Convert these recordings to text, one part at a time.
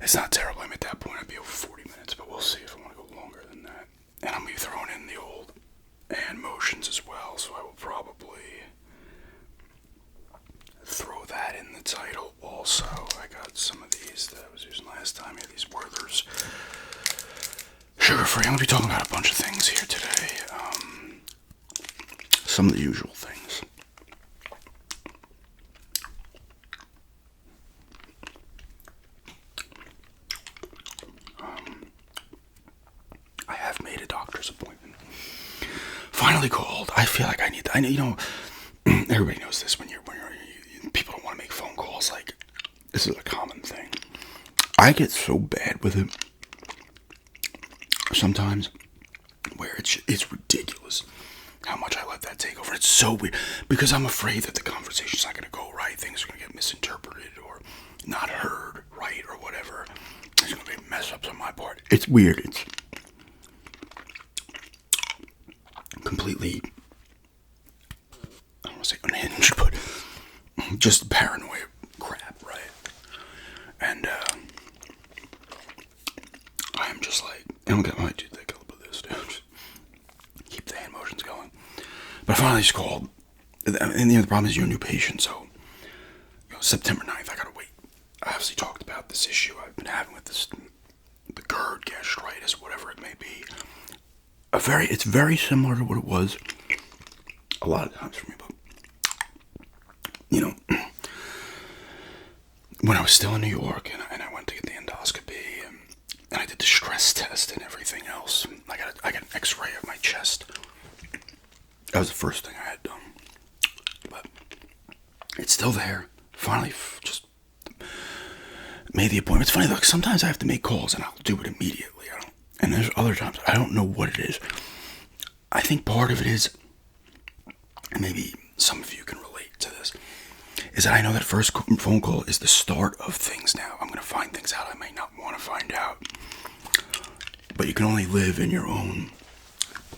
It's not terrible. I'm at that point. I'd be over 40 minutes, but we'll see if I want to go longer than that. And I'm going to be throwing in the old hand motions as well, so I will probably throw that in the title also. I got some of these that I was using last time. Here, these Werther's sugar-free. I'm going to be talking about a bunch of things here today. Some of the usual things. I have made a doctor's appointment. Finally called. I feel like I need. Everybody knows this when people don't want to make phone calls. Like, this is a common thing. I get so bad with it sometimes, where it's ridiculous how much I let that take over. It's so weird because I'm afraid that the conversation's not going to go right. Things are going to get misinterpreted or not heard right or whatever. There's going to be mess ups on my part. It's weird. It's completely, I don't want to say unhinged, but just paranoia crap, right? And I'm just like, I don't get my too thick up with this, dude. Just keep the hand motions going. But I finally just called, and the problem is you're a new patient, so September 9th, I gotta wait. I obviously talked about this issue I've been having with this, the GERD, gastritis, whatever it may be. It's very similar to what it was a lot of times for me, but when I was still in New York and I went to get the endoscopy and I did the stress test and everything else, I got an x-ray of my chest. That was the first thing I had done, but it's still there. Finally, just made the appointment. It's funny, look, sometimes I have to make calls and I'll do it immediately. And there's other times I don't know what it is. I think part of it is, and maybe some of you can relate to this, is that I know that first phone call is the start of things now. I'm going to find things out I may not want to find out. But you can only live in your own.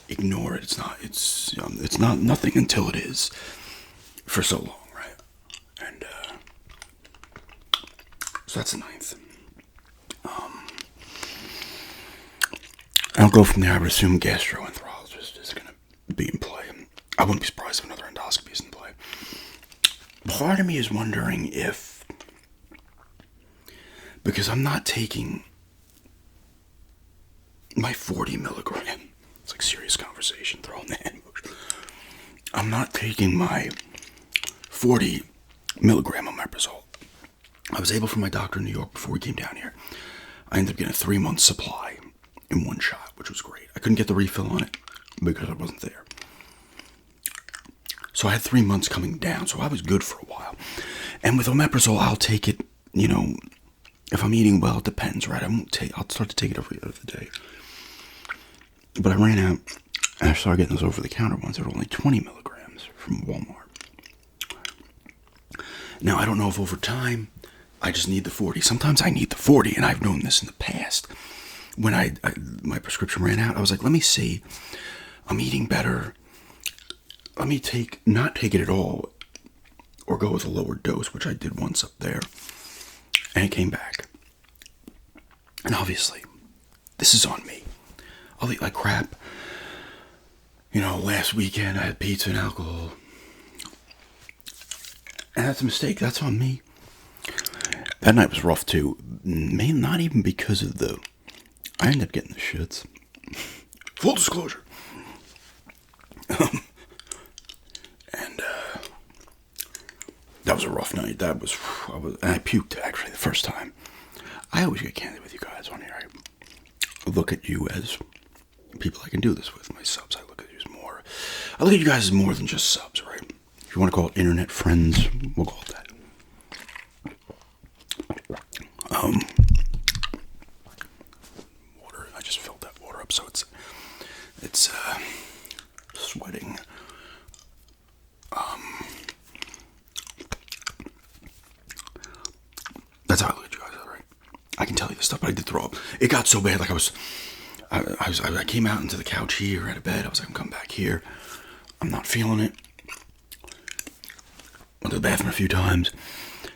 Ignore it. It's not nothing until it is for so long, right? And so that's the 9th. I'll go from there. I would assume gastroenterologist is going to be in play. I wouldn't be surprised if another endoscopy is in play. Part of me is wondering if, because I'm not taking my 40 milligram, it's like serious conversation, throwing the hand motion. I'm not taking my 40 milligram omeprazole. I was able from my doctor in New York before we came down here. I ended up getting a 3-month supply in one shot, which was great. I couldn't get the refill on it because I wasn't there. So I had 3 months coming down, so I was good for a while. And with omeprazole, I'll take it, if I'm eating well, it depends, right? I'll start to take it every other day. But I ran out, and I started getting those over-the-counter ones. They were only 20 milligrams from Walmart. Now, I don't know if over time, I just need the 40. Sometimes I need the 40, and I've known this in the past. When my prescription ran out, I was like, let me see. I'm eating better. Let me not take it at all, or go with a lower dose, which I did once up there. And it came back. And obviously, this is on me. I'll eat like crap. Last weekend I had pizza and alcohol. And that's a mistake. That's on me. That night was rough too. Not even because of I ended up getting the shits. Full disclosure. And that was a rough night. And I puked actually the first time. I always get candid with you guys on here. I look at you as people I can do this with. My subs, I look at you guys as more than just subs, right? If you want to call it internet friends, we'll call it that. Water. I just filled that water up, so it's sweating. That's how I look at you guys, right? I can tell you this stuff, but I did throw up. It got so bad, like I came out into the couch here, out of bed. I was like, I'm coming back here. I'm not feeling it. Went to the bathroom a few times.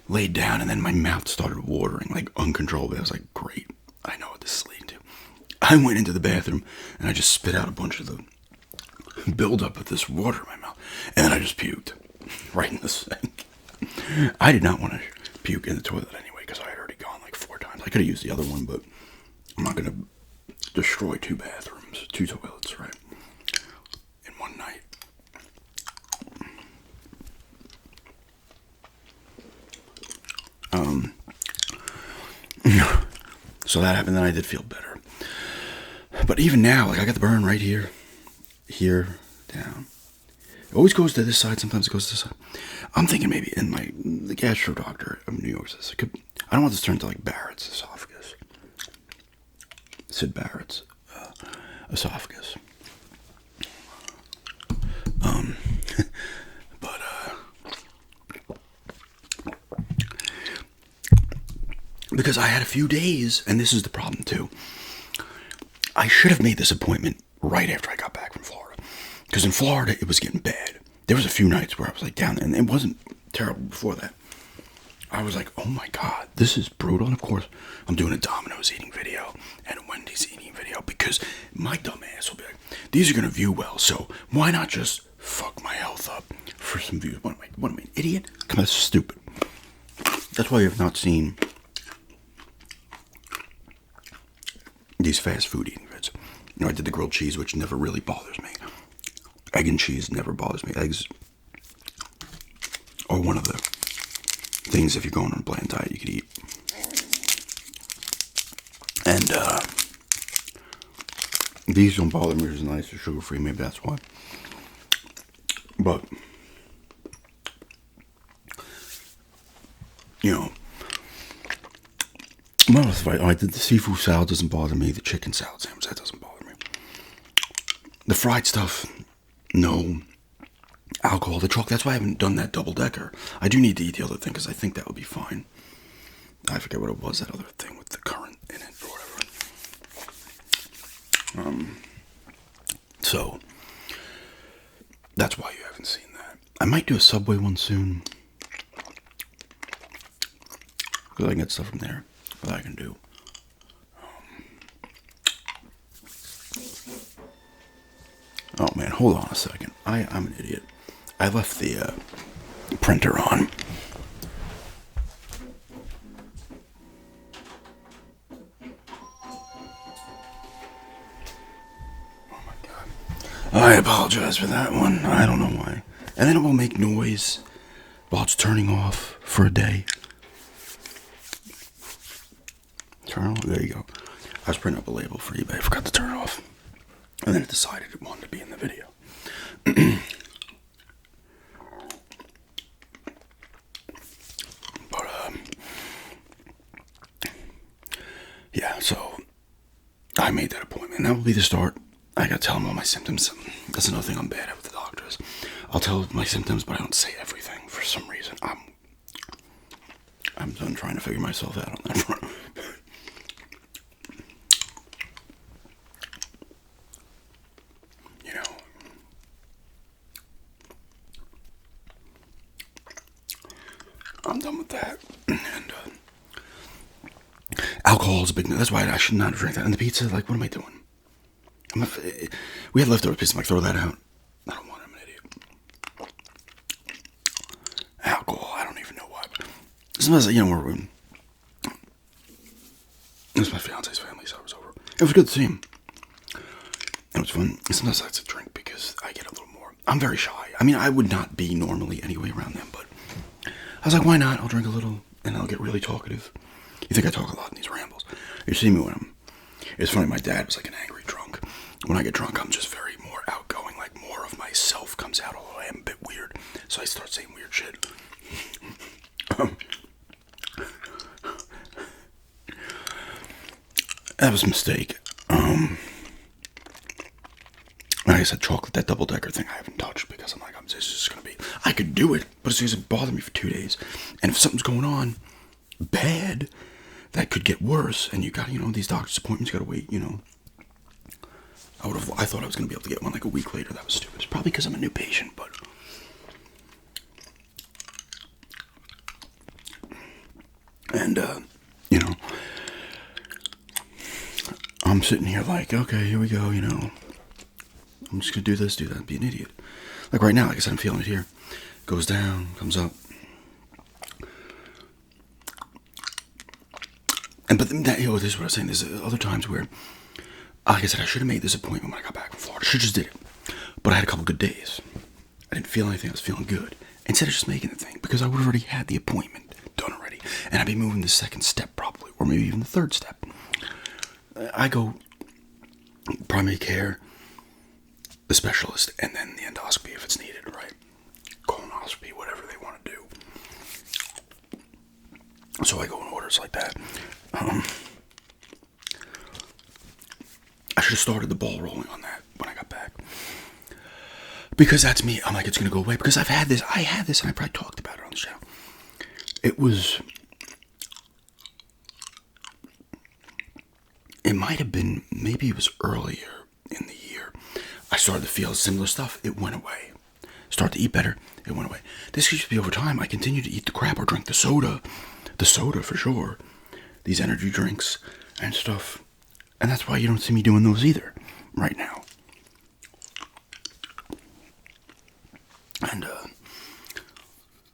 laid down, and then my mouth started watering like uncontrollably. I was like, great, I know what this is leading to. I went into the bathroom and I just spit out a bunch of the buildup of this water in my mouth, and then I just puked right in the sink. I did not want to puke in the toilet anyway because I had already gone like 4 times. I could have used the other one, but I'm not going to destroy 2 bathrooms, 2 toilets, right, in one night. So that happened, then I did feel better. But even now, like I got the burn right here, down. It always goes to this side, sometimes it goes to this side. I'm thinking maybe in the gastro doctor of New York says, I don't want this to turn into like Barrett's esophagus. Sid Barrett's esophagus. But because I had a few days, and this is the problem too. I should have made this appointment right after I got back from Florida, because in Florida it was getting bad. There was a few nights where I was like down there, and it wasn't terrible before that. I was like, oh my god, this is brutal. And of course, I'm doing a Domino's eating video and a Wendy's eating video because my dumb ass will be like, these are gonna view well, so why not just fuck my health up for some views? What am I, an idiot? Come on, that's stupid. That's why you have not seen these fast food eating vids. You know, I did the grilled cheese, which never really bothers me. Egg and cheese never bothers me. Eggs are one of the things, if you're going on a bland diet, you could eat. And these don't bother me as nice. They're sugar-free, maybe that's why. But, you know, I did the seafood salad, doesn't bother me. The chicken salad sandwich, that doesn't bother me. The fried stuff, no. Alcohol, the chocolate, that's why I haven't done that double-decker. I do need to eat the other thing because I think that would be fine. I forget what it was, that other thing with the currant in it or whatever. So, that's why you haven't seen that. I might do a Subway one soon. Because I can get stuff from there that I can do. Oh man, hold on a second. I'm an idiot. I left the printer on. Oh my god. I apologize for that one. I don't know why. And then it will make noise while it's turning off for a day. Turn off. There you go. I was printing up a label for eBay. I forgot to turn it off. And then it decided it wanted to be in the video. But, yeah, so I made that appointment. And that will be the start. I gotta tell them all my symptoms. That's another thing I'm bad at with the doctors. I'll tell my symptoms, but I don't say everything for some reason. I'm done trying to figure myself out on that front. You know, I'm done with that. And alcohol is a big no. That's why I should not drink that. And the pizza, like, what am I doing? We had leftover pizza. I'm like, throw that out. I don't want it. I'm an idiot. Alcohol, I don't even know why. Sometimes, you know, it was my fiance's family, so I was over. It was good to see him. It was fun. Sometimes I like to drink because I get a little more. I'm very shy. I mean, I would not be normally anyway around them, but I was like, why not? I'll drink a little, and I'll get really talkative. You think I talk a lot in these rambles? You see me when I'm... It's funny, my dad was like an angry drunk. When I get drunk, I'm just very more outgoing, like more of myself comes out, although I am a bit weird. So I start saying weird shit. That was a mistake. Like I said, chocolate, that double-decker thing I haven't touched because I'm like, this is just going to be... I could do it, but it's going to bother me for 2 days. And if something's going on bad, that could get worse. And you got, you know, these doctor's appointments, you got to wait, you know. I thought I was going to be able to get one like a week later. That was stupid. It's probably because I'm a new patient, but... And, you know, I'm sitting here like, okay, here we go, you know. I'm just going to do this, do that, be an idiot. Like right now, like I said, I'm feeling it here. Goes down, comes up. And but that, you know, this is what I was saying. There's other times where, like I said, I should have made this appointment when I got back from Florida. Should have just did it. But I had a couple good days. I didn't feel anything. I was feeling good. Instead of just making the thing, because I would have already had the appointment done already. And I'd be moving the second step probably, or maybe even the third step. I go primary care, the specialist, and then the endoscopy if it's needed, right? Colonoscopy, whatever they want to do. So I go in orders like that. I should have started the ball rolling on that when I got back. Because that's me. I'm like, it's going to go away. Because I had this, and I probably talked about it on the show. It might have been, maybe it was earlier in the year. I started to feel similar stuff. It went away. Started to eat better. It went away. This used to be over time. I continued to eat the crap or drink the soda. The soda for sure. These energy drinks and stuff. And that's why you don't see me doing those either right now. And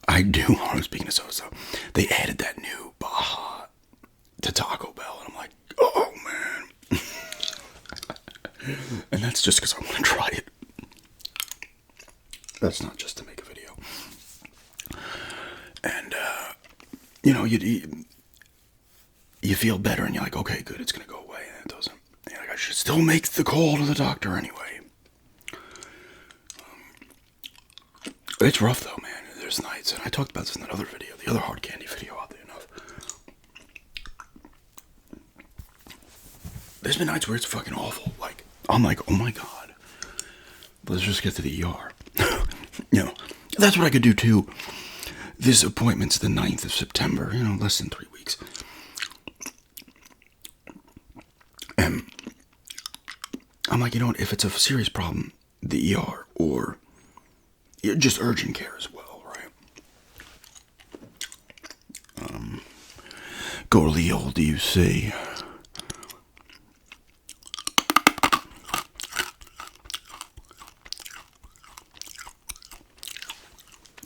I do, speaking of soda, so they added that new Baja to Taco Bell. And I'm like, oh man. And that's just because I want to try it. That's not just to make a video. And, you know, you feel better and you're like, okay, good, it's going to go away. And it doesn't. And you're like, I should still make the call to the doctor anyway. It's rough though, man. There's nights, and I talked about this in that other video, the other hard candy video, oddly enough. There's been nights where it's fucking awful. Like, I'm like, oh my god. Let's just get to the ER. You know, that's what I could do too. This appointment's the 9th of September, you know, less than 3 weeks. And I'm like, you know what, if it's a serious problem, the ER or just urgent care as well, right? Go to the old UC.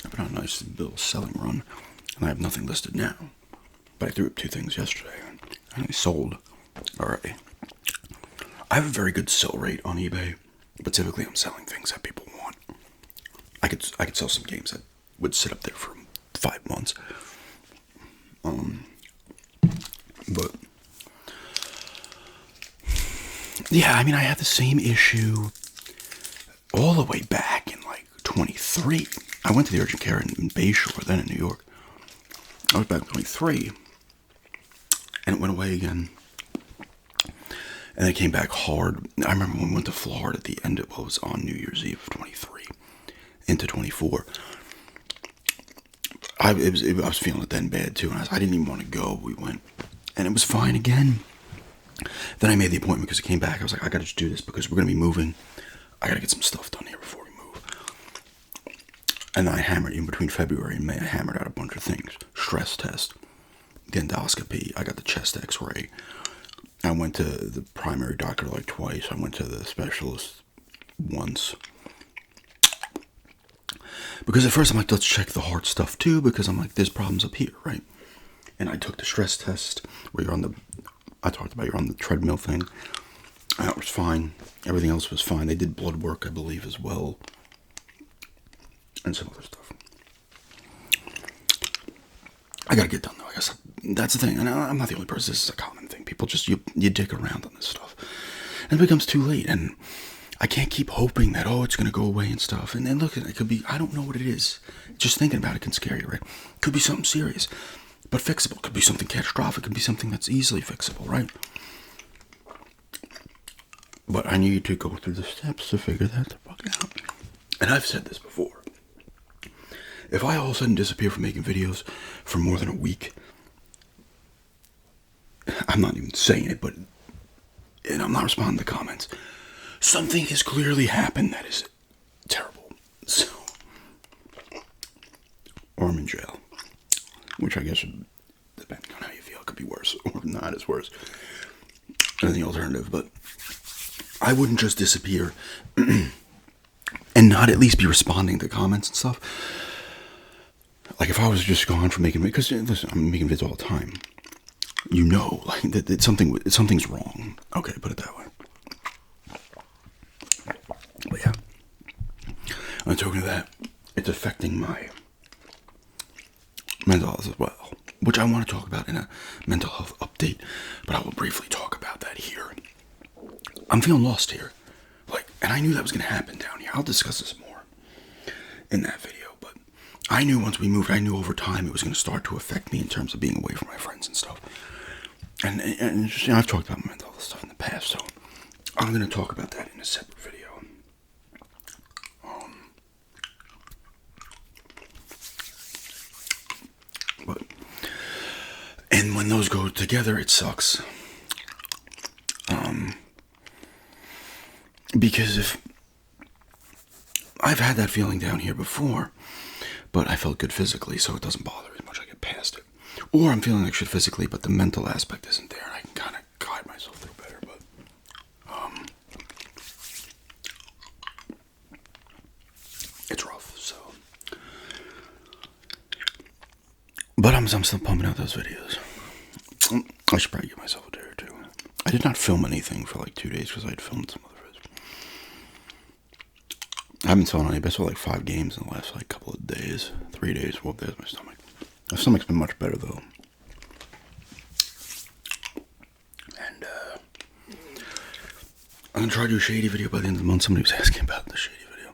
I've been on a nice little selling run, and I have nothing listed now. But I threw up 2 things yesterday, and they sold already. I have a very good sell rate on eBay, but typically I'm selling things that people want. I could sell some games that would sit up there for 5 months. But yeah, I mean, I had the same issue all the way back in like 23. I went to the urgent care in Bayshore, then in New York. I was back in 23, and it went away again. And it came back hard. I remember when we went to Florida at the end of what was on New Year's Eve of 23 into 24. I was feeling it then bad too, and I didn't even want to go. We went, and it was fine again. Then I made the appointment because it came back. I was like, I gotta just do this because we're gonna be moving. I gotta get some stuff done here before we move. And then I hammered, in between February and May, I hammered out a bunch of things. Stress test, the endoscopy, I got the chest x-ray. I went to the primary doctor like twice. I went to the specialist once. Because at first I'm like, let's check the heart stuff too, because I'm like, there's problems up here, right? And I took the stress test where I talked about you're on the treadmill thing. And that was fine. Everything else was fine. They did blood work, I believe, as well. And some other stuff. I gotta get done though, I guess. That's the thing. And I'm not the only person. This is a common thing. People just, you dig around on this stuff. And it becomes too late. And I can't keep hoping that, oh, it's going to go away and stuff. And then look, it could be, I don't know what it is. Just thinking about it can scare you, right? Could be something serious, but fixable. Could be something catastrophic. Could be something that's easily fixable, right? But I need to go through the steps to figure that the fuck out. And I've said this before. If I all of a sudden disappear from making videos for more than a week, I'm not even saying it, but, and I'm not responding to comments, something has clearly happened that is terrible. So, or I'm in jail, which I guess would depend on how you be worse, or not as worse than the alternative. But I wouldn't just disappear and not at least be responding to comments and stuff. Like if I was just gone from making, because listen, I'm making videos all the time. You know, like that something's wrong. Okay, put it that way. But yeah, I'm talking to that. It's affecting my mental health as well, which I want to talk about in a mental health update. But I will briefly talk about that here. I'm feeling lost here, like, and I knew that was going to happen down here. I'll discuss this more in that video. But I knew once we moved, I knew over time it was going to start to affect me in terms of being away from my friends and stuff. And just, I've talked about mental health stuff in the past, so I'm going to talk about that in a separate video. And when those go together, it sucks. Because if I've had that feeling down here before, but I felt good physically, so it doesn't bother as much. I get past it. Or I'm feeling like shit physically, but the mental aspect isn't there, and I can kind of guide myself through better. But it's rough. So, but I'm still pumping out those videos. I should probably give myself a day or two. I did not film anything for like 2 days because I had filmed some other videos. I haven't filmed any, but I saw like 5 games in the last like couple of days. 3 days. Well, there's my stomach. My stomach's been much better though. And I'm gonna try to do a shady video by the end of the month. Somebody was asking about the shady video.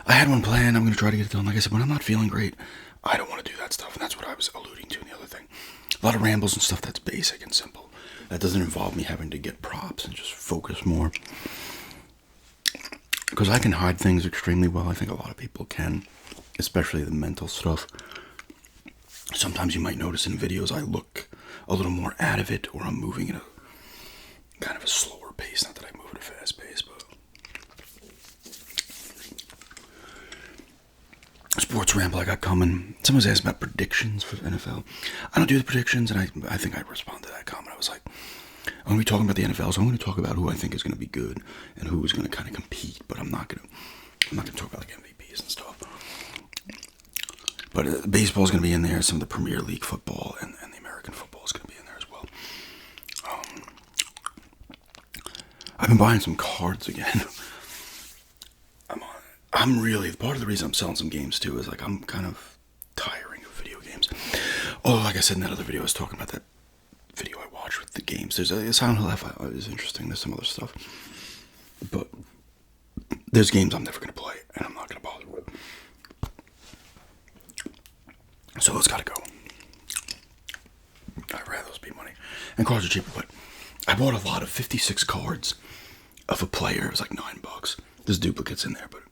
I had one planned. I'm gonna try to get it done. Like I said, when I'm not feeling great, I don't want to do that stuff, and that's what I was alluding to in the other thing. A lot of rambles and stuff that's basic and simple. That doesn't involve me having to get props and just focus more. Because I can hide things extremely well. I think a lot of people can, especially the mental stuff. Sometimes you might notice in videos I look a little more out of it, or I'm moving at a kind of a slower pace. Not that I move at a fast pace, but Sports Ramble I got coming. Someone's asked about predictions for the NFL. I don't do the predictions, and I think I responded to that comment. I was like, I'm going to be talking about the NFL, so I'm going to talk about who I think is going to be good and who is going to kind of compete, but I'm not going to talk about like MVPs and stuff. But baseball is going to be in there, some of the Premier League football, and the American football is going to be in there as well. I've been buying some cards again. I'm really, part of the reason I'm selling some games too is like I'm kind of tiring of video games. Although, like I said in that other video, I was talking about that video I watched with the games. There's a Silent Hill F is interesting. There's some other stuff, but there's games I'm never going to play and I'm not going to bother with. So it's got to go. I'd rather those be money, and cards are cheaper. But I bought a lot of 56 cards of a player. It was like $9. There's duplicates in there, but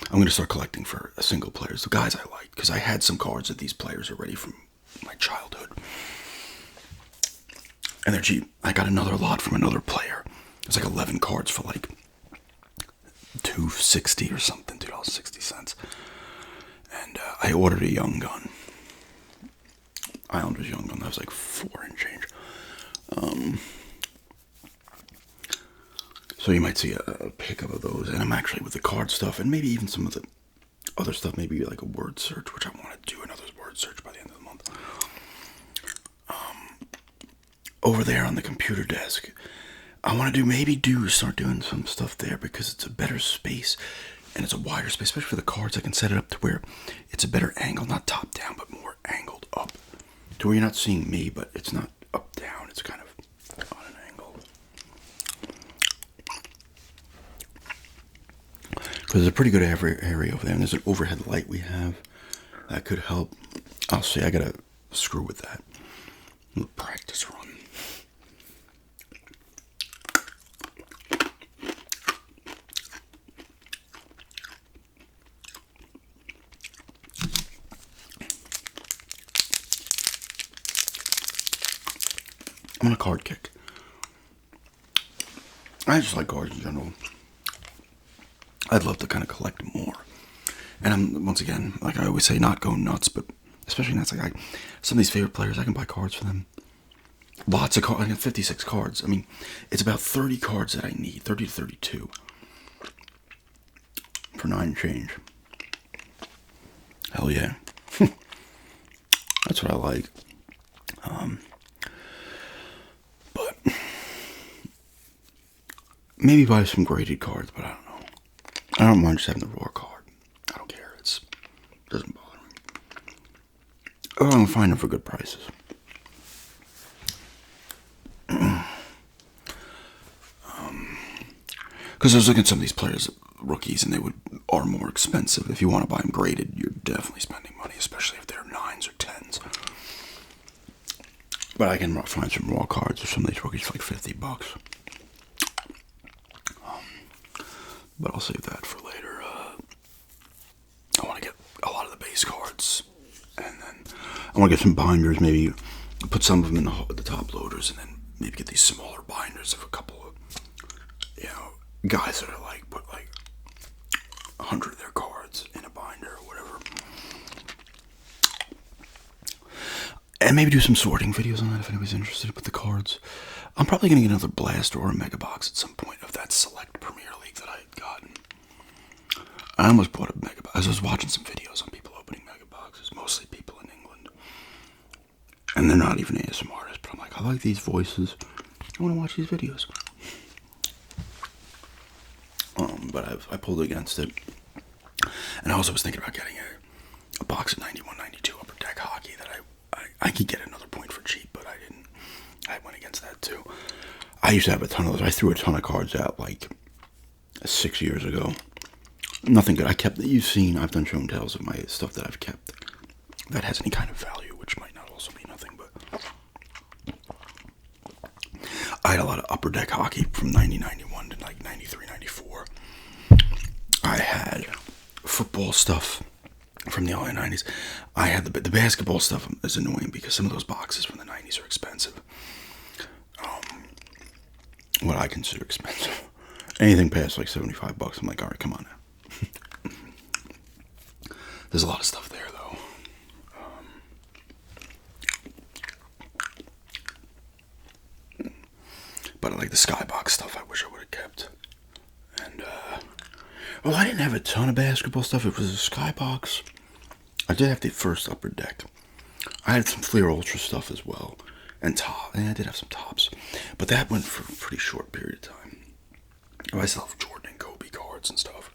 I'm going to start collecting for a single players, the guys I like, because I had some cards of these players already from my childhood. And they're cheap. I got another lot from another player. It's like 11 cards for like $2.60 or something, $2.60. And I ordered a Young Gun. Islanders Young Gun. That was like $4 and change. So you might see a pickup of those, and I'm actually with the card stuff, and maybe even some of the other stuff, maybe like a word search, which I want to do another word search by the end of the month. Over there on the computer desk, I want to start doing some stuff there, because it's a better space, and it's a wider space, especially for the cards. I can set it up to where it's a better angle, not top down, but more angled up, to where you're not seeing me, but it's not up down, it's kind of on an angle. Because there's a pretty good area over there, and there's an overhead light we have that could help. I'll see, I gotta screw with that. A little practice run. I'm on a card kick. I just like cards in general. I'd love to kind of collect more. And I'm, once again, like I always say, not going nuts, but especially nuts. Like some of these favorite players, I can buy cards for them. Lots of cards. I got 56 cards. I mean, it's about 30 cards that I need. 30 to 32. For 9 change. Hell yeah. That's what I like. But maybe buy some graded cards, but I don't know. I don't mind just having the raw card. I don't care. It doesn't bother me. Oh, I'm find them for good prices. Because I was looking at some of these players, rookies, and they are more expensive. If you want to buy them graded, you're definitely spending money, especially if they're 9s or 10s. But I can find some raw cards of some of these rookies for like $50. But I'll save that for later. I want to get a lot of the base cards, and then I want to get some binders. Maybe put some of them in the top loaders, and then maybe get these smaller binders of a couple of, guys that are like put like 100 of their cards in a binder or whatever. And maybe do some sorting videos on that if anybody's interested with the cards. I'm probably going to get another blaster or a mega box at some point of that select Premier League that I had gotten. I almost bought a mega box. I was watching some videos on people opening mega boxes, mostly people in England. And they're not even ASMR artists, but I'm like, I like these voices. I want to watch these videos. But I pulled against it. And I also was thinking about getting a box of 91, 92 Upper Deck Hockey that I could get another point for cheap, but I didn't. I went against that too. I used to have a ton of those. I threw a ton of cards out like 6 years ago. Nothing good. You've seen, I've done show and tells of my stuff that I've kept that has any kind of value, which might not also be nothing, but I had a lot of Upper Deck Hockey from 1991 to like 93, 94. I had football stuff from the early 90s. I had the basketball stuff is annoying because some of those boxes from the 90s are expensive. What I consider expensive. Anything past like $75, I'm like, alright, come on now. There's a lot of stuff there though. But I like the Skybox stuff. I wish I would have kept. And well, I didn't have a ton of basketball stuff. It was a Skybox. I did have the first Upper Deck. I had some Fleer Ultra stuff as well, and I did have some tops, but that went for a pretty short period of time. I still have Jordan and Kobe cards and stuff.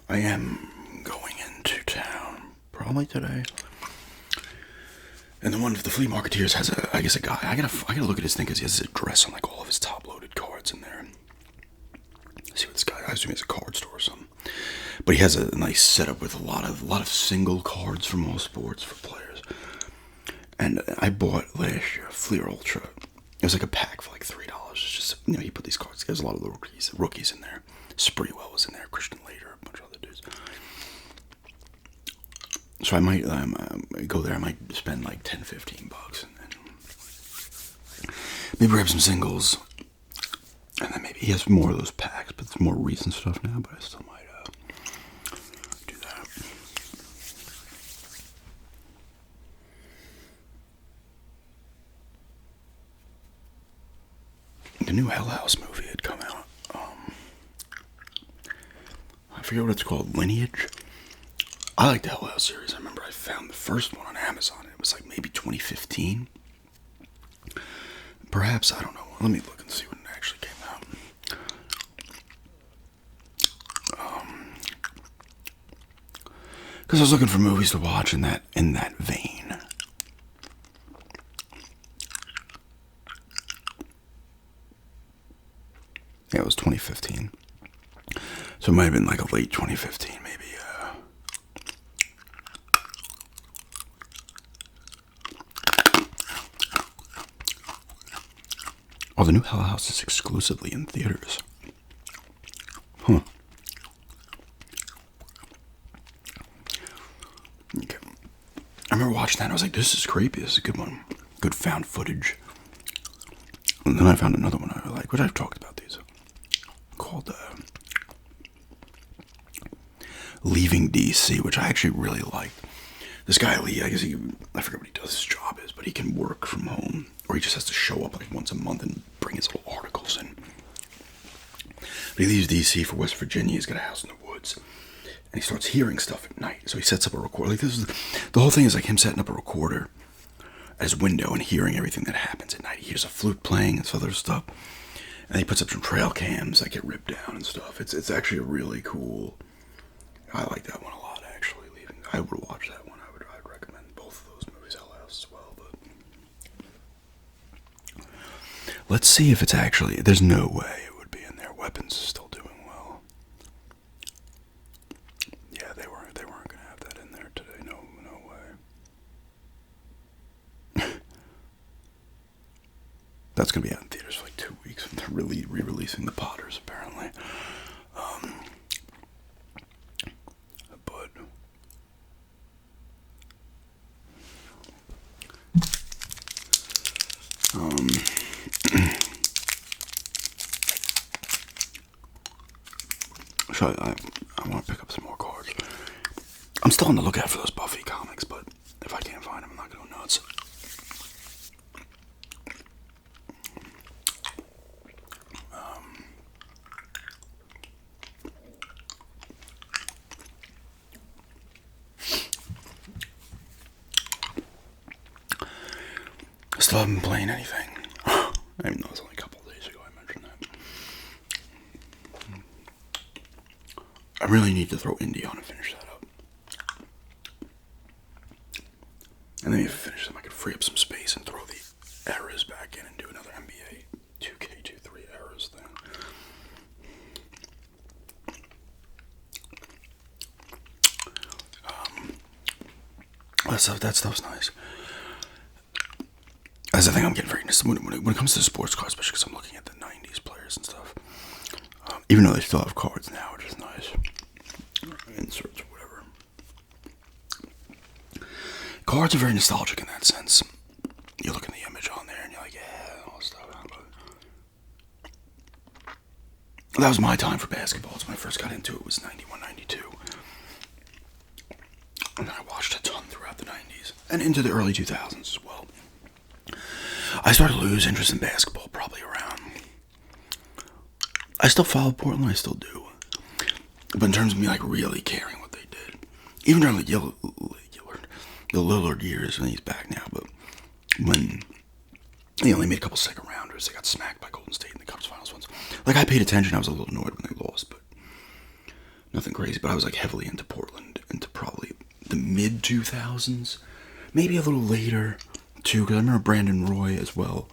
I am going into town probably today. And the one of the flea marketeers has a guy. I gotta look at his thing because he has his address on like all of his top loaded cards in there. Let's see what this guy. I assume he has a card store or something. But he has a nice setup with a lot of single cards from all sports for players. And I bought last year a Fleer Ultra. It was like a pack for like $3. It's just he put these cards. There's a lot of the rookies in there. Sprewell was in there. Christian Laettner, a bunch of other dudes. So I might go there. I might spend like $10, $15 and maybe grab some singles. And then maybe he has more of those packs, but it's more recent stuff now. But I still might do that. The new Hell House movie had come out. I forget what it's called. Lineage. I like the Hell House series. I remember I found the first one on Amazon. It was like maybe 2015. Perhaps, I don't know. Let me look and see when it actually came out. Because I was looking for movies to watch in that vein. Yeah, it was 2015. So it might have been like a late 2015, maybe. Oh, the new Hell House is exclusively in theaters. Huh. Okay. I remember watching that and I was like, this is creepy. This is a good one. Good found footage. And then I found another one I like, which I've talked about these, called Leaving DC, which I actually really like. This guy Lee, I forget what he does, his job is, but he can work from home, or he just has to show up like once a month and bring his little articles in. But he leaves DC for West Virginia. He's got a house in the woods, and he starts hearing stuff at night. So he sets up a recorder. Like the whole thing is like him setting up a recorder at his window and hearing everything that happens at night. He hears a flute playing and some other stuff, and he puts up some trail cams that get ripped down and stuff. It's actually a really cool. I like that one a lot, actually. I would watch that one. I'd recommend both of those movies, Hell House as well. But let's see if it's actually. There's no way it would be in there. Weapons is still doing well. Yeah, they weren't going to have that in there today. No way. That's going to be out in theaters for like 2 weeks. They're really re-releasing The Potters, apparently. So I want to pick up some more cards. I'm still on the lookout for those Buffy comics, but if I can't find them, I'm not going to go nuts. I still haven't been playing anything. Even though it was only a couple of days ago I mentioned that. I really need to throw Indie on and finish that up. And then if I finish them, I can free up some space and throw the eras back in and do another NBA 2K23 eras thing. That stuff's nice. That's the thing I'm getting very when it comes to sports cards, especially because I'm looking at the 90s players and stuff. Even though they still have cards now, which is nice. Inserts or whatever. Cards are very nostalgic in that sense. You look at the image on there and you're like, yeah, all this stuff. But that was my time for basketball. It's when I first got into it. Was 91, 92. And I watched a ton throughout the 90s. And into the early 2000s as well. I started to lose interest in basketball probably around. I still follow Portland, I still do. But in terms of me like really caring what they did, even during the Lillard years, and he's back now, but when they made a couple second rounders, they got smacked by Golden State in the Cubs finals once. Like I paid attention, I was a little annoyed when they lost, but nothing crazy. But I was like heavily into Portland into probably the mid 2000s, maybe a little later. Too, because I remember Brandon Roy as well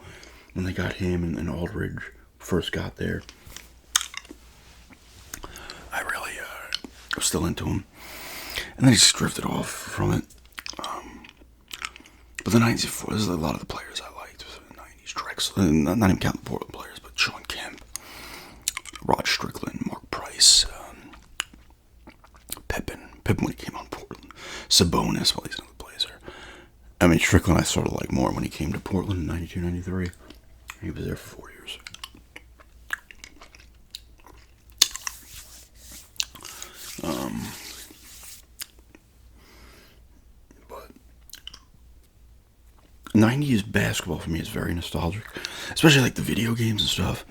when they got him and Aldridge first got there. I really was still into him, and then he just drifted off from it. But the 90s, there's a lot of the players I liked. The 90s, Drexler, not even counting the Portland players, but Sean Kemp, Rod Strickland, Mark Price, Pippen when he came on Portland, Sabonis, well, he's another Blazer. I mean, Strickland I sort of like more when he came to Portland in 92, 93. He was there for 4 years. But 90s basketball for me is very nostalgic. Especially like the video games and stuff.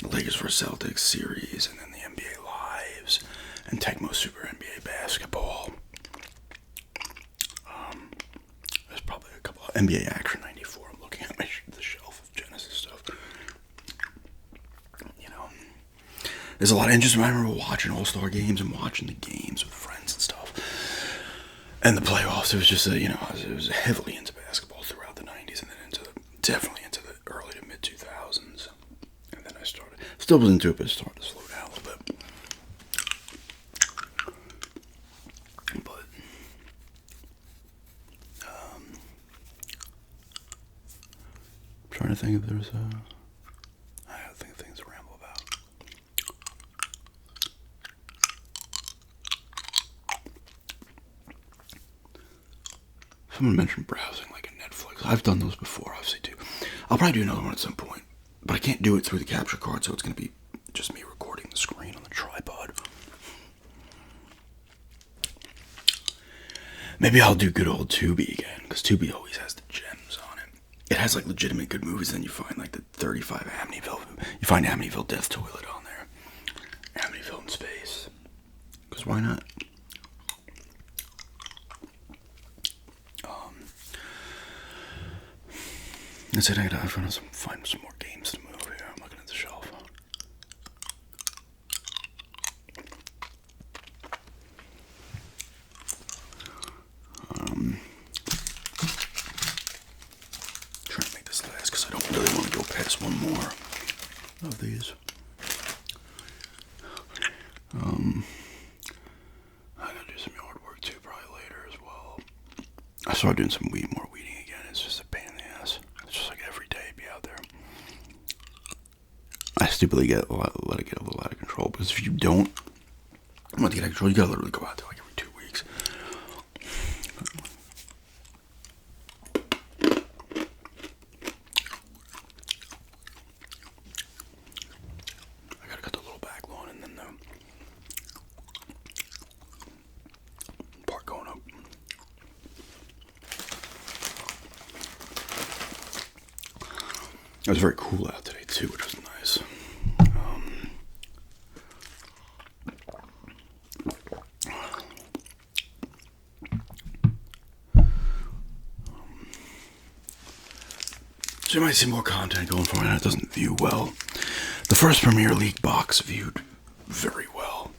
The Lakers vs. Celtics series, and then the NBA Lives, and Tecmo Super NBA Basketball. Probably a couple of NBA Action 94. I'm looking at the shelf of Genesis stuff. There's a lot of interest. I remember watching All-Star games and watching the games with friends and stuff. And the playoffs, it was just, it was heavily into basketball throughout the 90s and then definitely into the early to mid 2000s. And then I still was into it, but it started to slow down a little bit. Trying to think if there's I gotta think of things to ramble about. Someone mentioned browsing like a Netflix. I've done those before, obviously, too. I'll probably do another one at some point. I can't do it through the capture card, so it's going to be just me recording the screen on the tripod. Maybe I'll do good old Tubi again, because Tubi always has the gems on it. It has like legitimate good movies, then you find like the 35 Amityville. You find Amityville Death Toilet on there. Amityville in Space. Because why not? That's it, I gotta find some more games to move here. I'm looking at the shelf. Trying to make this last because I don't really want to go past one more of these. I gotta do some yard work too, probably later as well. I started doing some more weeding again. It's just a pain in the ass. It's just like every day be out there. I stupidly let it get a little out of control, because if you don't want to get out of control, you gotta literally go out there like every 2 weeks. I gotta cut the little back lawn and then the part going up. It was very cool out today too, which was nice. So you might see more content going forward, and it doesn't view well. The first Premier League box viewed very well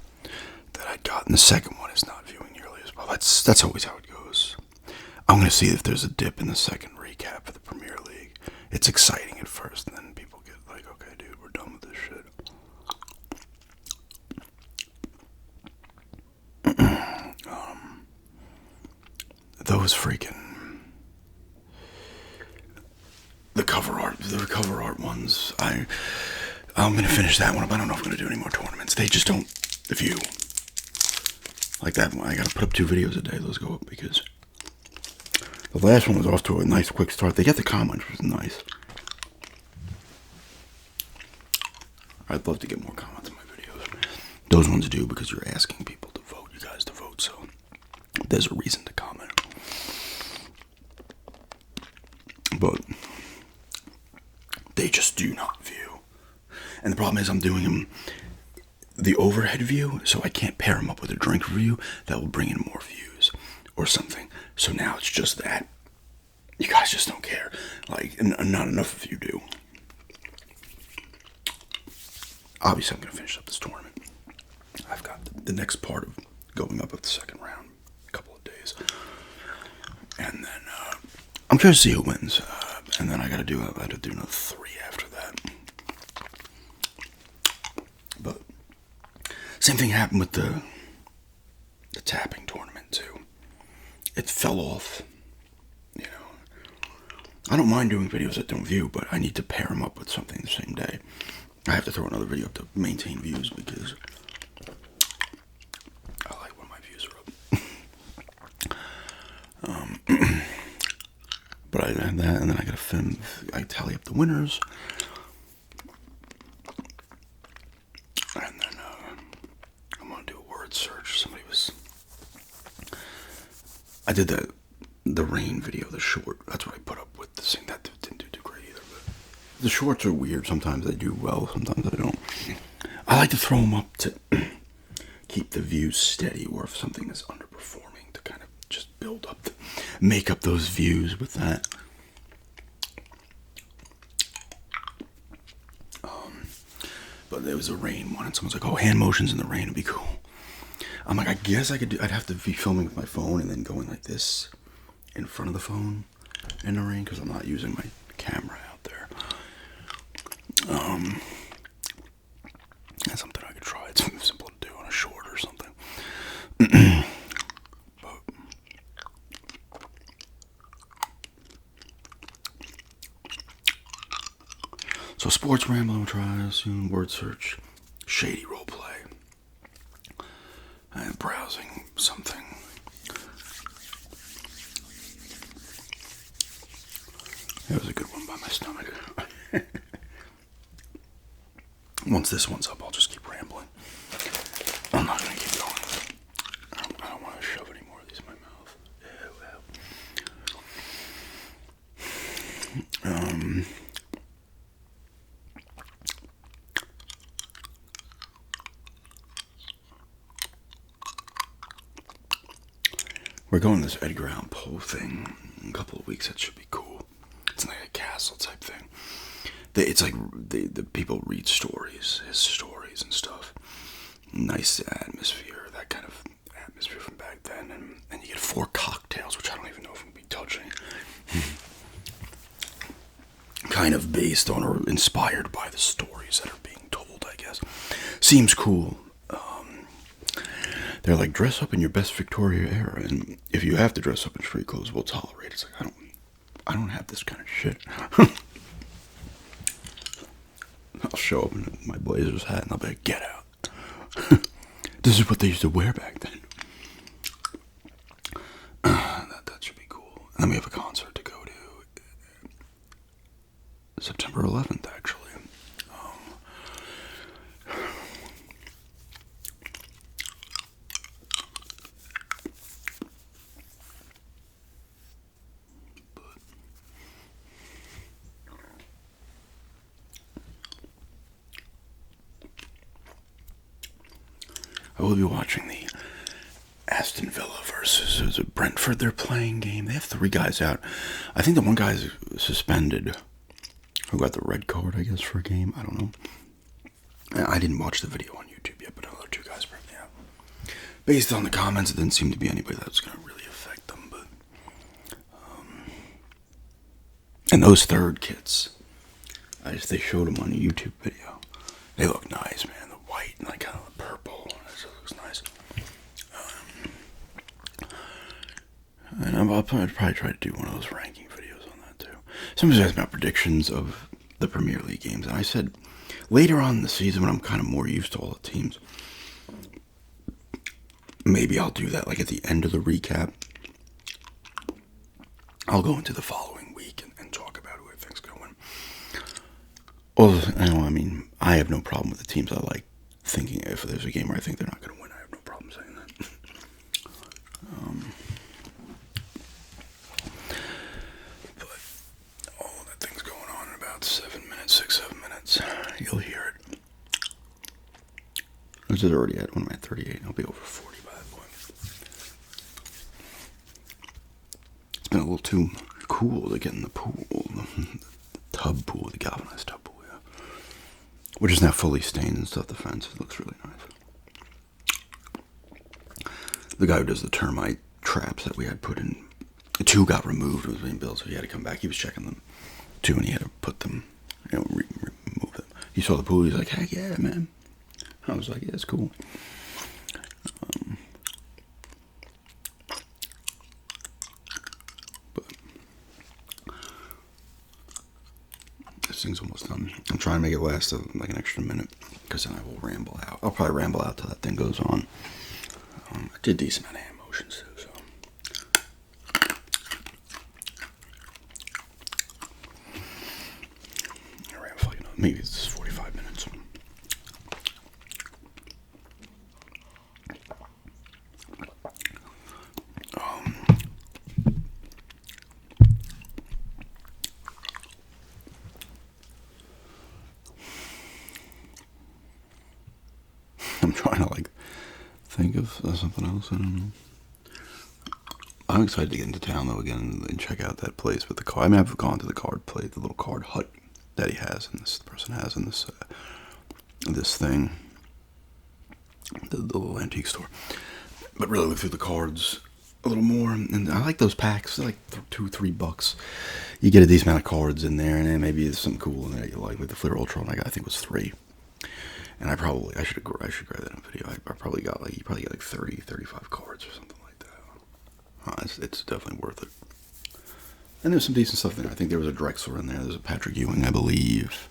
that I got, and the second one is not viewing nearly as well. That's always how it goes. I'm going to see if there's a dip in the second recap for the Premier League. It's exciting at first, and then people get like, okay, dude, we're done with this shit. Those freaking the cover art ones. I'm gonna finish that one up. I don't know if I'm gonna do any more tournaments. They just don't view like that one. I gotta put up 2 videos a day. Those go up because the last one was off to a nice quick start. They get the comments, which was nice. I'd love to get more comments on my videos. Those ones do because you're asking people to vote, you guys to vote, so there's a reason to comment. But they just do not view. And the problem is I'm doing them the overhead view, so I can't pair them up with a drink review that will bring in more views or something. So now it's just that. You guys just don't care. Like, and not enough of you do. Obviously, I'm going to finish up this tournament. I've got the next part of going up at the second round, a couple of days. And then I'm curious to see who wins. And then I got to do another 3 after that. But same thing happened with the tapping tournament too. It fell off. You know, I don't mind doing videos that don't view, but I need to pair them up with something the same day. I have to throw another video up to maintain views because I like when my views are up. But I had that, and then I gotta film. I tally up the winners, and then I'm gonna do a word search. I did the rain video, the short. That's what I put up with. This thing that didn't do too great either. But the shorts are weird. Sometimes they do well. Sometimes I don't. I like to throw them up to keep the views steady, or if something is underperforming, to kind of just build up, make up those views with that. But there was a rain one, and someone's like, "Oh, hand motions in the rain would be cool." I'm like, I guess I could do. I'd have to be filming with my phone and then going like this in front of the phone in the rain because I'm not using my camera out there. That's something I could try. It's simple to do on a short or something. But so sports ramble, I'm trying soon. Word search, shady roleplay. I'm browsing something. That was a good one by my stomach. Once this one's up, I'll just keep rambling. I'm not gonna keep going. I don't want to shove any more of these in my mouth. We're going to this Edgar Allan Poe thing in a couple of weeks. That should be cool. It's like a castle type thing. It's like the people read stories, his stories and stuff. Nice atmosphere, that kind of atmosphere from back then. And you get 4 cocktails, which I don't even know if I'm going to be touching. Kind of based on or inspired by the stories that are being told, I guess. Seems cool. They're like, dress up in your best Victoria era, and if you have to dress up in street clothes, we'll tolerate it. It's like, I don't have this kind of shit. I'll show up in my Blazers hat and I'll be like, get out. This is what they used to wear back then. That should be cool. And then we have a concert to go to September 11th, actually. I will be watching the Aston Villa versus Brentford. They're playing game. They have 3 guys out. I think the one guy is suspended. Who got the red card, I guess, for a game. I don't know. I didn't watch the video on YouTube yet, but the other 2 guys are probably out. Based on the comments, it didn't seem to be anybody that was going to really affect them. But and those third kits, they showed them on a YouTube video. They look nice, man. The white and like kind of the purple. Looks nice. And I'll probably try to do one of those ranking videos on that too. Somebody's asked about predictions of the Premier League games, and I said later on in the season when I'm kind of more used to all the teams, maybe I'll do that like at the end of the recap. I'll go into the following week and talk about who I think's going to win. Well, I mean, I have no problem with the teams I like. Thinking if there's a game where I think they're not going to win, I have no problem saying that. But that thing's going on in about 7 minutes, 6, 7 minutes. You'll hear it. This is already at 38. I'll be over 40 by that point. It's been a little too cool to get in the pool, the tub pool, the galvanized tub pool. Which is now fully stained and stuff. The fence, it looks really nice. The guy who does the termite traps that we had put in, 2 got removed. It was being built, so he had to come back. He was checking them 2, and he had to put them, remove them. He saw the pool. He's like, "Heck yeah, man!" I was like, "Yeah, it's cool." This thing's almost done. I'm trying to make it last like an extra minute because then I will ramble out. I'll probably ramble out till that thing goes on. I did a decent amount of hand motions too, so. I ran for like maybe it's 45 minutes. I'm trying to like think of something else. I don't know. I'm excited to get into town though again and check out that place with the card. I mean, I've gone to the card plate, the little card hut that he has, and this person has in this this thing, the little antique store. But really, look through the cards a little more, and I like those packs. They're like $2-3. You get a decent amount of cards in there, and then maybe there's something cool in there you like the Fleer Ultron. I think it was 3. And I should grab that in video. I probably got you probably get like 35 cards or something like that. It's definitely worth it. And there's some decent stuff there. I think there was a Drexler in there. There's a Patrick Ewing, I believe.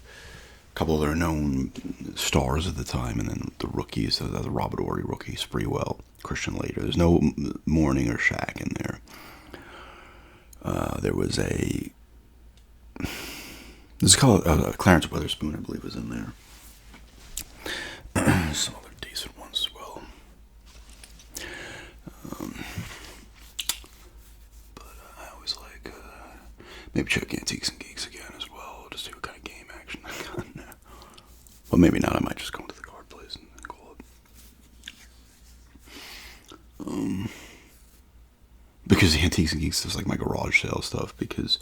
A couple of their known stars at the time, and then the rookies. The Robert Ory rookie, Spreewell, Christian Laettner. There's no Mourning or Shaq in there. There was a. This is called Clarence Witherspoon, I believe, was in there. some other decent ones as well. But I always like maybe check Antiques and Geeks again as well, just see what kind of game action I got now. Well, maybe not. I might just go into the card place and call it. Because the Antiques and Geeks is like my garage sale stuff, because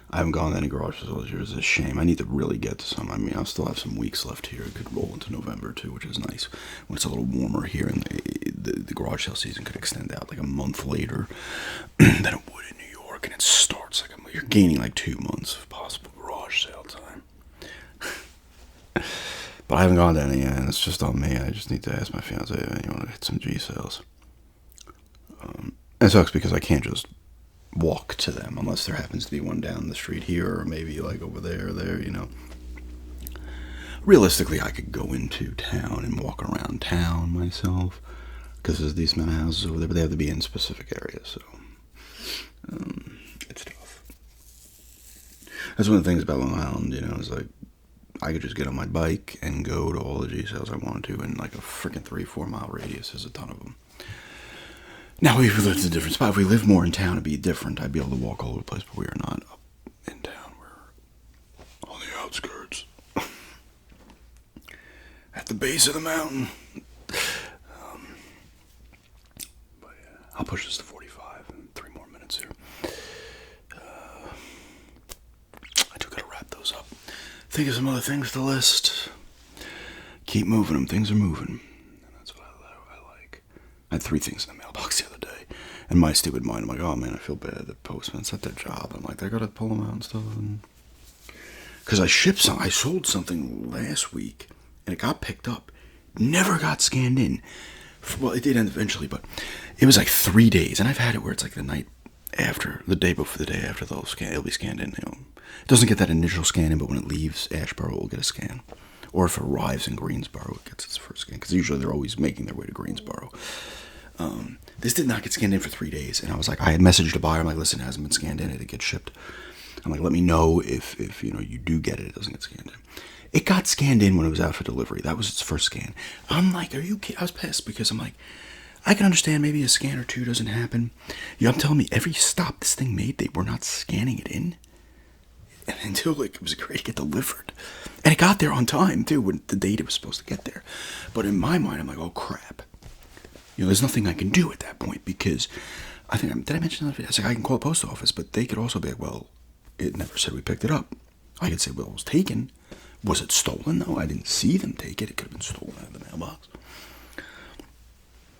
I haven't gone to any garage sales this year. It's a shame. I need to really get to some. I mean, I'll still have some weeks left here. It could roll into November too, which is nice. When it's a little warmer here, and the garage sale season could extend out like a month later than it would in New York, and it starts like you're gaining like 2 months of possible garage sale time. But I haven't gone to any yet, and it's just on me. I just need to ask my fiance, you want to hit some G sales? It sucks because I can't just walk to them unless there happens to be one down the street here, or maybe like over there or there, you know. Realistically, I could go into town and walk around town myself, because there's a decent amount of houses over there, but they have to be in specific areas, so it's tough. That's one of the things about Long Island, you know, is like, I could just get on my bike and go to all the G sales I wanted to in like a freaking 3-4 mile radius. There's a ton of them. Now, if we lived in a different spot, if we lived more in town, it'd be different. I'd be able to walk all over the place, but we are not up in town. We're on the outskirts. At the base of the mountain. But yeah, I'll push this to 45 in 3 more minutes here. I do gotta wrap those up. Think of some other things to list. Keep moving them. Things are moving. And that's what I like. I had 3 things in the mailbox the other day. And my stupid mind, I'm like, oh man, I feel bad. The postman's at their job. I'm like, I gotta pull them out and stuff. Because I sold something last week, and it got picked up. Never got scanned in. Well, it did end eventually, but it was like 3 days. And I've had it where it's like the night after, the day before, the day after, it'll be scanned in. You know. It doesn't get that initial scan in, but when it leaves Ashboro, it will get a scan. Or if it arrives in Greensboro, it gets its first scan. Because usually they're always making their way to Greensboro. This did not get scanned in for 3 days. And I was like, I had messaged the buyer. I'm like, listen, it hasn't been scanned in. It gets shipped. I'm like, let me know if you know, you do get it. It doesn't get scanned in. It got scanned in when it was out for delivery. That was its first scan. I'm like, are you kidding? I was pissed because I'm like, I can understand maybe a scan or 2 doesn't happen. You know, I'm telling me every stop this thing made, they were not scanning it in. And until like it was great to get delivered. And it got there on time too, when the date it was supposed to get there. But in my mind, I'm like, oh crap. You know, there's nothing I can do at that point, because I think, did I mention that? I was like, I can call the post office, but they could also be like, well, it never said we picked it up. I could say, well, it was taken. Was it stolen? No, I didn't see them take it. It could have been stolen out of the mailbox.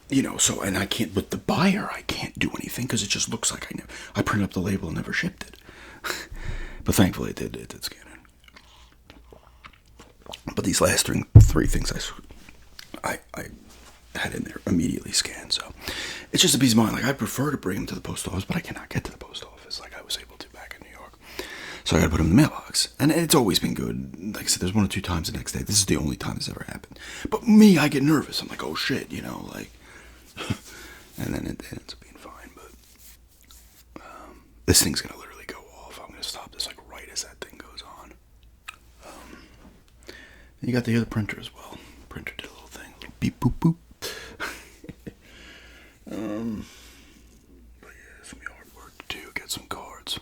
You know, so, and I can't, with the buyer, I can't do anything because it just looks like I printed up the label and never shipped it. But thankfully it did scan in. But these last three things I had in there immediately scanned, so it's just a peace of mind. Like, I prefer to bring them to the post office, but I cannot get to the post office like I was able to back in New York. So I gotta put them in the mailbox. And it's always been good. Like I said, there's 1 or 2 times the next day. This is the only time this ever happened. But me, I get nervous. I'm like, oh shit, you know, like, and then it ends up being fine. But this thing's gonna literally go off. I'm gonna stop this like right as that thing goes on. You got the other printer as well. Printer did a little thing, a little beep boop boop. But yeah, some yard work to do. Get some cards.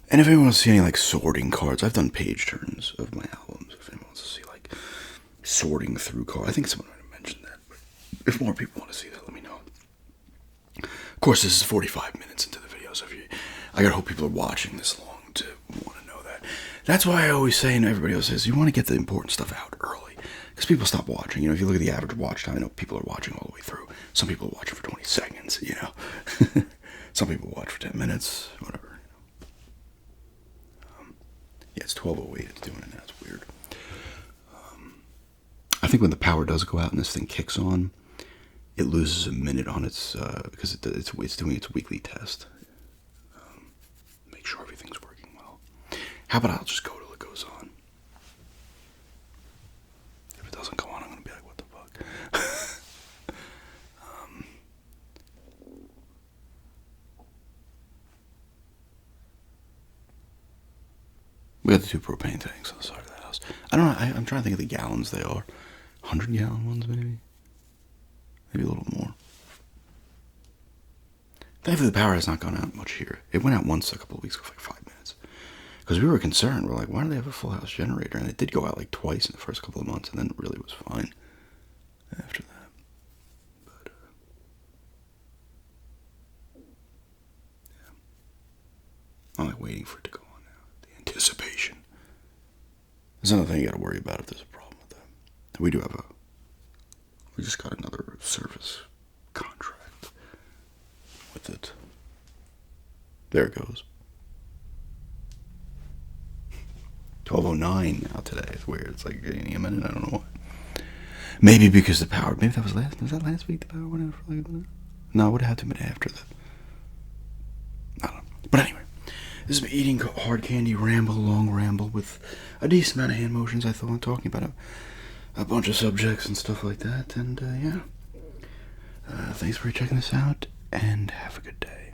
And if anyone wants to see any like sorting cards, I've done page turns of my albums. If anyone wants to see like sorting through cards, I think someone might have mentioned that. But if more people want to see that, let me know. Of course, this is 45 minutes into the video, so I gotta hope people are watching this long to want to know that. That's why I always say, and everybody else says, you want to get the important stuff out early, because people stop watching. You know, if you look at the average watch time, I know people are watching all the way through. Some people are watching for 20 seconds. You know, some people watch for 10 minutes, whatever. Yeah, it's 12:08. It's doing it now. It's weird. I think when the power does go out and this thing kicks on, it loses a minute on its because it's doing its weekly test. Make sure everything's working well. How about I'll just go till it goes on? If it doesn't go on, I'm gonna be like, what the fuck? We got the 2 propane tanks on the side of the house. I don't know. I'm trying to think of the gallons they are. 100-gallon ones, maybe a little more. Thankfully, the power has not gone out much here. It went out once a couple of weeks ago for like 5 minutes. Because we were concerned. We're like, why do they have a full house generator? And it did go out like twice in the first couple of months, and then it really was fine after that. But, yeah. I'm like waiting for it to go on now. The anticipation. There's another thing you gotta worry about if there's a problem with that. We just got another service contract with it. There it goes. 12:09 now today. It's weird. It's like any minute. I don't know why. Maybe because the power. Maybe that was last. Was that last week? The power went out for like. No, it would have had to have been after that. I don't know. But anyway, this is me eating hard candy ramble, long ramble with a decent amount of hand motions. I thought talking about a bunch of subjects and stuff like that. And yeah, thanks for checking this out, and have a good day.